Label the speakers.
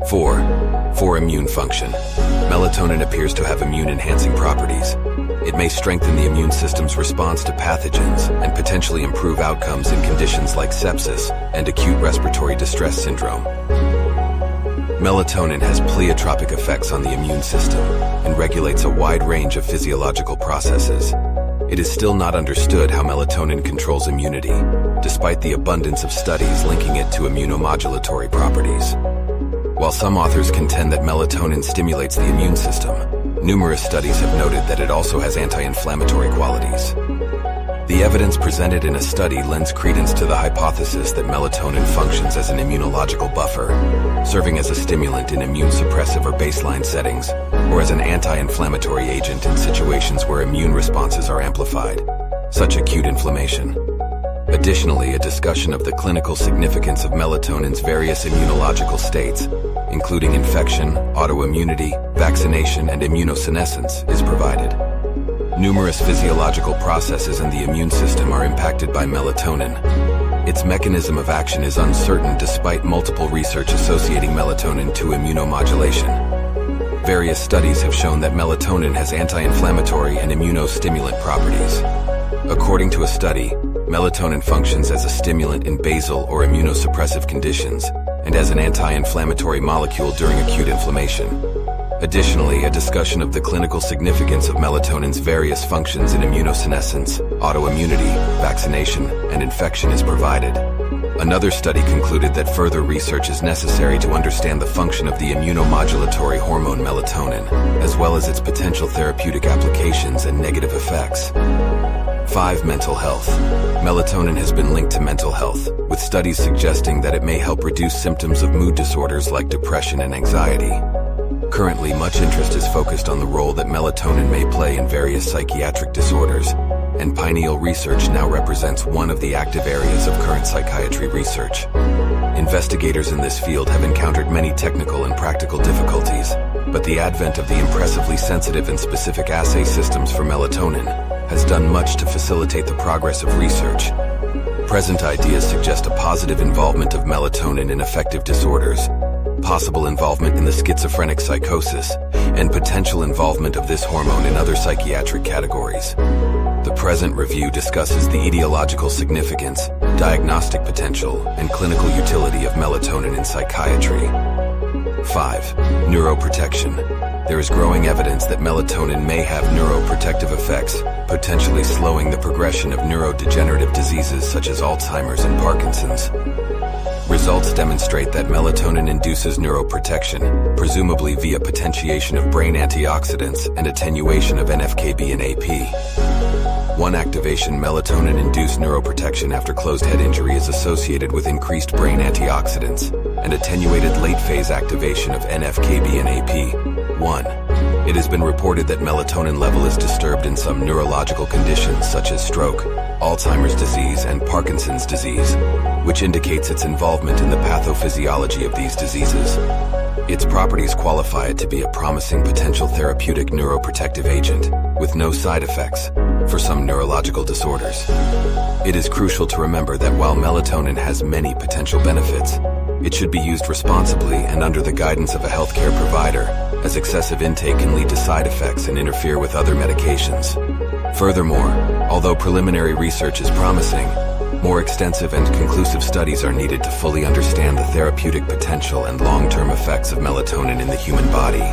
Speaker 1: 4. Immune function. Melatonin appears to have immune-enhancing properties. It may strengthen the immune system's response to pathogens and potentially improve outcomes in conditions like sepsis and acute respiratory distress syndrome. Melatonin has pleiotropic effects on the immune system and regulates a wide range of physiological processes. It is still not understood how melatonin controls immunity, despite the abundance of studies linking it to immunomodulatory properties. While some authors contend that melatonin stimulates the immune system, numerous studies have noted that it also has anti-inflammatory qualities. The evidence presented in a study lends credence to the hypothesis that melatonin functions as an immunological buffer, serving as a stimulant in immune-suppressive or baseline settings, or as an anti-inflammatory agent in situations where immune responses are amplified, such acute inflammation. Additionally, a discussion of the clinical significance of melatonin's various immunological states, including infection, autoimmunity, vaccination, and immunosenescence, is provided. Numerous physiological processes in the immune system are impacted by melatonin. Its mechanism of action is uncertain despite multiple research associating melatonin to immunomodulation. Various studies have shown that melatonin has anti-inflammatory and immunostimulant properties. According to a study, melatonin functions as a stimulant in basal or immunosuppressive conditions and as an anti-inflammatory molecule during acute inflammation. Additionally, a discussion of the clinical significance of melatonin's various functions in immunosenescence, autoimmunity, vaccination, and infection is provided. Another study concluded that further research is necessary to understand the function of the immunomodulatory hormone melatonin, as well as its potential therapeutic applications and negative effects. 5. Mental health. Melatonin has been linked to mental health, with studies suggesting that it may help reduce symptoms of mood disorders like depression and anxiety. Currently, much interest is focused on the role that melatonin may play in various psychiatric disorders, and pineal research now represents one of the active areas of current psychiatry research. Investigators in this field have encountered many technical and practical difficulties, but the advent of the impressively sensitive and specific assay systems for melatonin has done much to facilitate the progress of research. Present ideas suggest a positive involvement of melatonin in affective disorders, possible involvement in the schizophrenic psychosis, and potential involvement of this hormone in other psychiatric categories. The present review discusses the etiological significance, diagnostic potential, and clinical utility of melatonin in psychiatry. 5. Neuroprotection. There is growing evidence that melatonin may have neuroprotective effects, potentially slowing the progression of neurodegenerative diseases such as Alzheimer's and Parkinson's. Results demonstrate that melatonin induces neuroprotection, presumably via potentiation of brain antioxidants and attenuation of NF-κB and AP. One activation melatonin-induced neuroprotection after closed head injury is associated with increased brain antioxidants and attenuated late-phase activation of NF-κB and AP. 1. It has been reported that melatonin level is disturbed in some neurological conditions such as stroke, Alzheimer's disease, and Parkinson's disease, which indicates its involvement in the pathophysiology of these diseases. Its properties qualify it to be a promising potential therapeutic neuroprotective agent, with no side effects, for some neurological disorders. It is crucial to remember that while melatonin has many potential benefits, it should be used responsibly and under the guidance of a healthcare provider, as excessive intake can lead to side effects and interfere with other medications. Furthermore, although preliminary research is promising, more extensive and conclusive studies are needed to fully understand the therapeutic potential and long-term effects of melatonin in the human body.